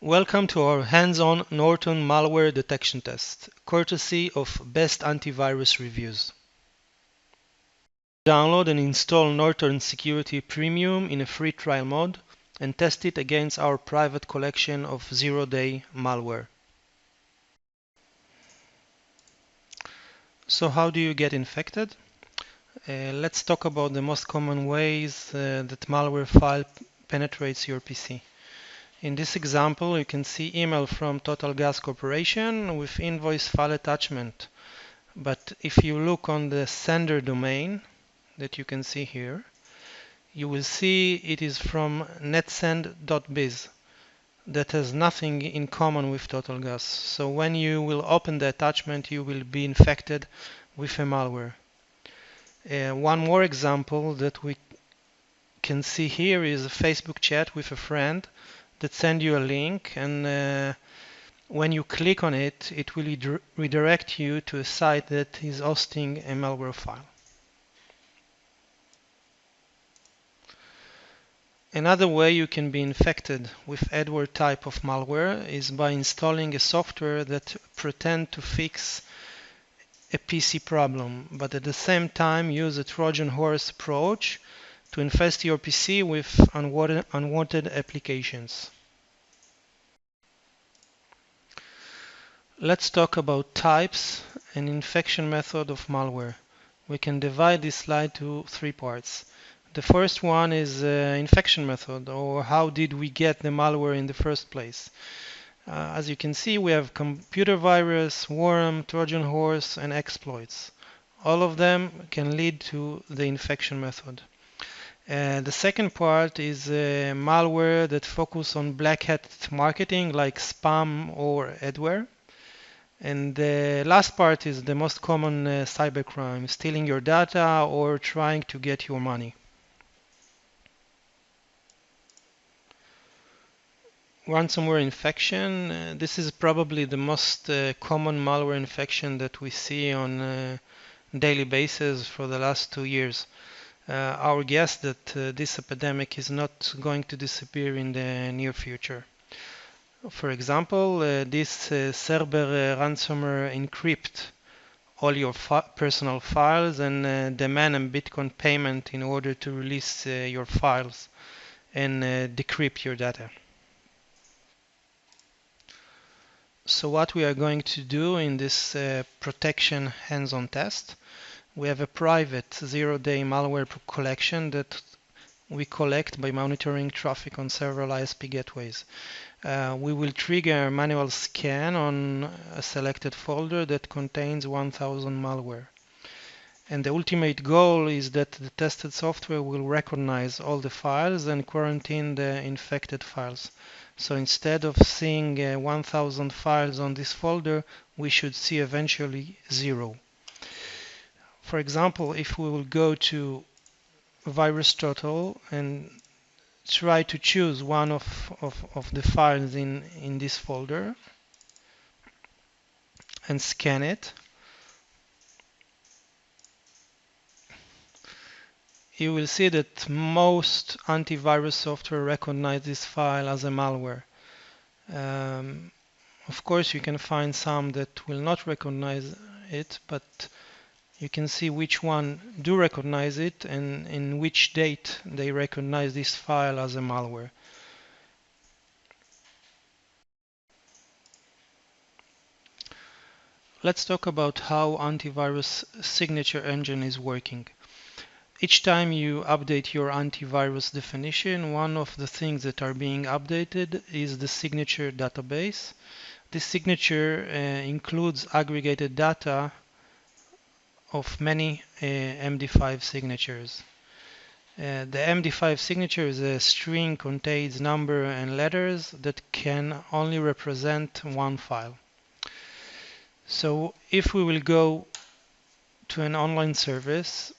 Welcome to our hands-on Norton malware detection test, courtesy of Best Antivirus Reviews. Download and install Norton Security Premium in a free trial mode and test it against our private collection of zero-day malware. So how do you get infected? Let's talk about the most common ways that malware file penetrates your PC. In this example, you can see email from Total Gas Corporation with invoice file attachment. But if you look on the sender domain that you can see here, you will see it is from netsend.biz. That has nothing in common with Total Gas. So when you will open the attachment, you will be infected with a malware. One more example that we can see here is a Facebook chat with a friend that send you a link, and when you click on it, it will redirect you to a site that is hosting a malware file. Another way you can be infected with adware type of malware is by installing a software that pretend to fix a PC problem, but at the same time use a Trojan horse approach to infest your PC with unwanted applications. Let's talk about types and infection method of malware. We can divide this slide to three parts. The first one is infection method, or how did we get the malware in the first place. As you can see, we have computer virus, worm, Trojan horse, and exploits. All of them can lead to the infection method. The second part is malware that focus on black hat marketing like spam or adware. And the last part is the most common cybercrime, stealing your data or trying to get your money. Ransomware infection, this is probably the most common malware infection that we see on a daily basis for the last 2 years. Our guess that this epidemic is not going to disappear in the near future. For example, this Cerber ransomware encrypt all your personal files and demand a Bitcoin payment in order to release your files and decrypt your data. So what we are going to do in this protection hands-on test, we have a private zero-day malware collection that we collect by monitoring traffic on several ISP gateways. We will trigger a manual scan on a selected folder that contains 1000 malware. And the ultimate goal is that the tested software will recognize all the files and quarantine the infected files. So instead of seeing 1000 files on this folder, we should see eventually 0. For example, if we will go to VirusTotal and try to choose one of the files in this folder and scan it, you will see that most antivirus software recognize this file as a malware. Of course, you can find some that will not recognize it, but you can see which one do recognize it and in which date they recognize this file as a malware. Let's talk about how antivirus signature engine is working. Each time you update your antivirus definition, one of the things that are being updated is the signature database. This signature includes aggregated data of many MD5 signatures. The MD5 signature is a string contains number and letters that can only represent one file. So if we will go to an online service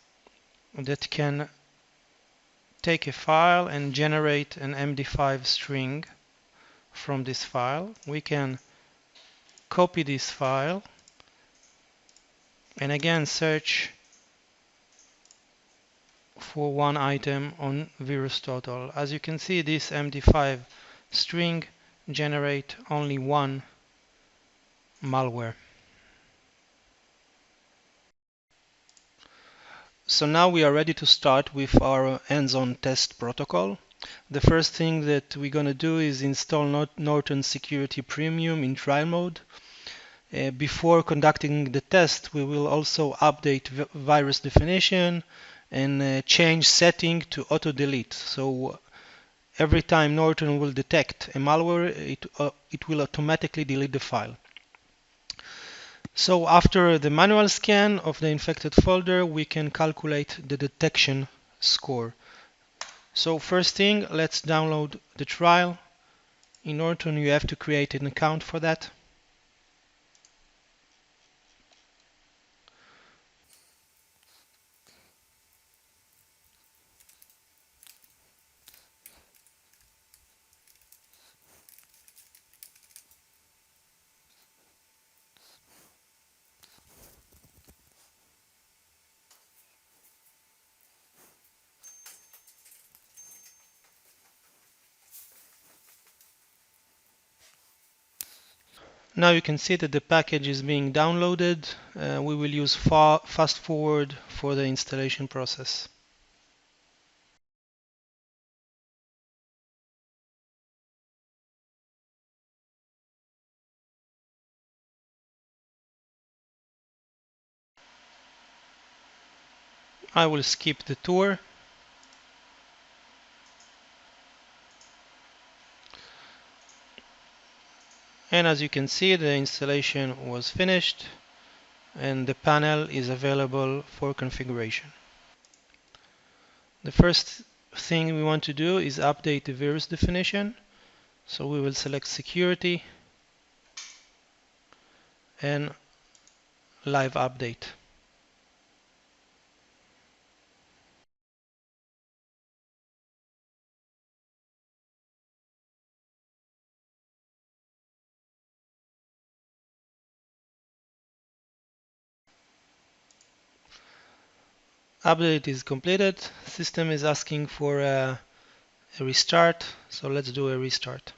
that can take a file and generate an MD5 string from this file, we can copy this file and again search for one item on VirusTotal. As you can see, this MD5 string generate only one malware. So now we are ready to start with our hands-on test protocol. The first thing that we're going to do is install Norton Security Premium in trial mode. Before conducting the test, we will also update virus definition and change setting to auto delete. So every time Norton will detect a malware, it will automatically delete the file. So after the manual scan of the infected folder, we can calculate the detection score. So first thing, let's download the trial. In Norton, you have to create an account for that. Now you can see that the package is being downloaded. We will use fast forward for the installation process. I will skip the tour. And as you can see, the installation was finished and the panel is available for configuration. The first thing we want to do is update the virus definition. So we will select security and live update. Update is completed. System is asking for a restart. So let's do a restart.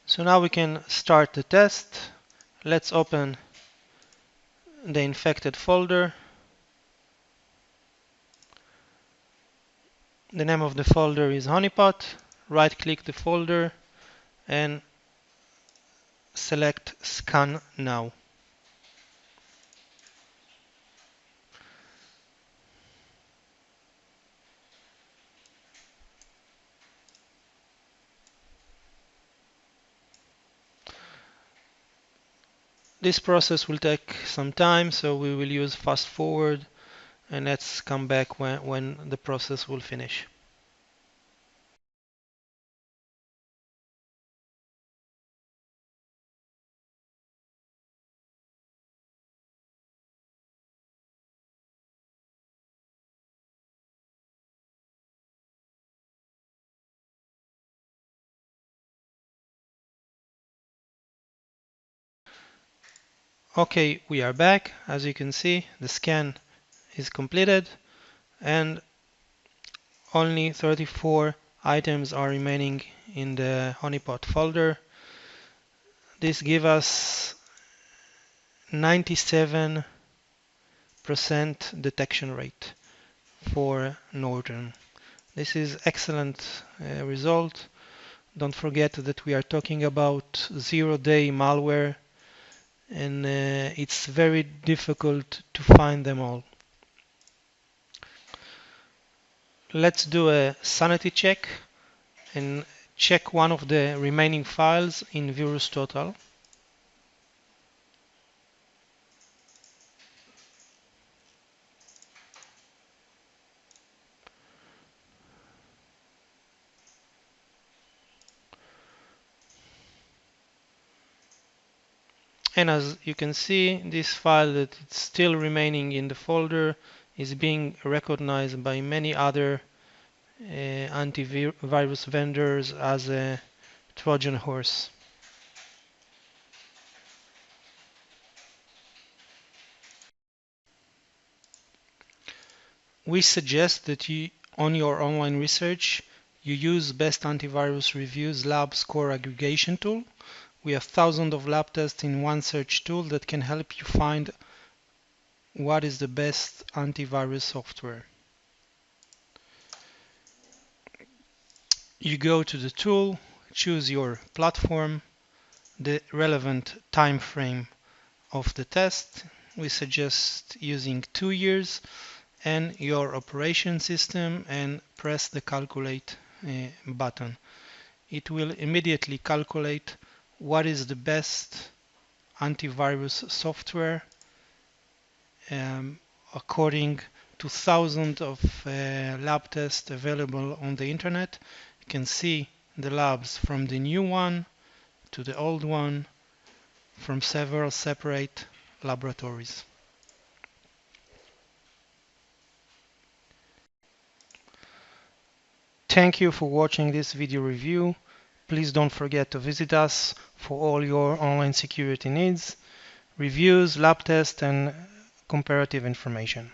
So now we can start the test. Let's open the infected folder. The name of the folder is honeypot. Right click the folder and select scan now. This process will take some time, so we will use fast forward and let's come back when the process will finish. Okay, we are back. As you can see, the scan is completed and only 34 items are remaining in the honeypot folder. This gives us 97% detection rate for Norton. This is excellent result. Don't forget that we are talking about zero-day malware and it's very difficult to find them all. Let's do a sanity check and check one of the remaining files in VirusTotal. And as you can see, this file that is still remaining in the folder is being recognized by many other antivirus vendors as a Trojan horse. We suggest that you, on your online research, you use Best Antivirus Reviews Lab Score Aggregation tool. We have thousands of lab tests in one search tool that can help you find what is the best antivirus software. You go to the tool, choose your platform, the relevant time frame of the test. We suggest using 2 years, and your operation system, and press the calculate button. It will immediately calculate what is the best antivirus software according to thousands of lab tests available on the internet. You can see the labs from the new one to the old one from several separate laboratories. Thank you for watching this video review. Please don't forget to visit us for all your online security needs, reviews, lab tests, and comparative information.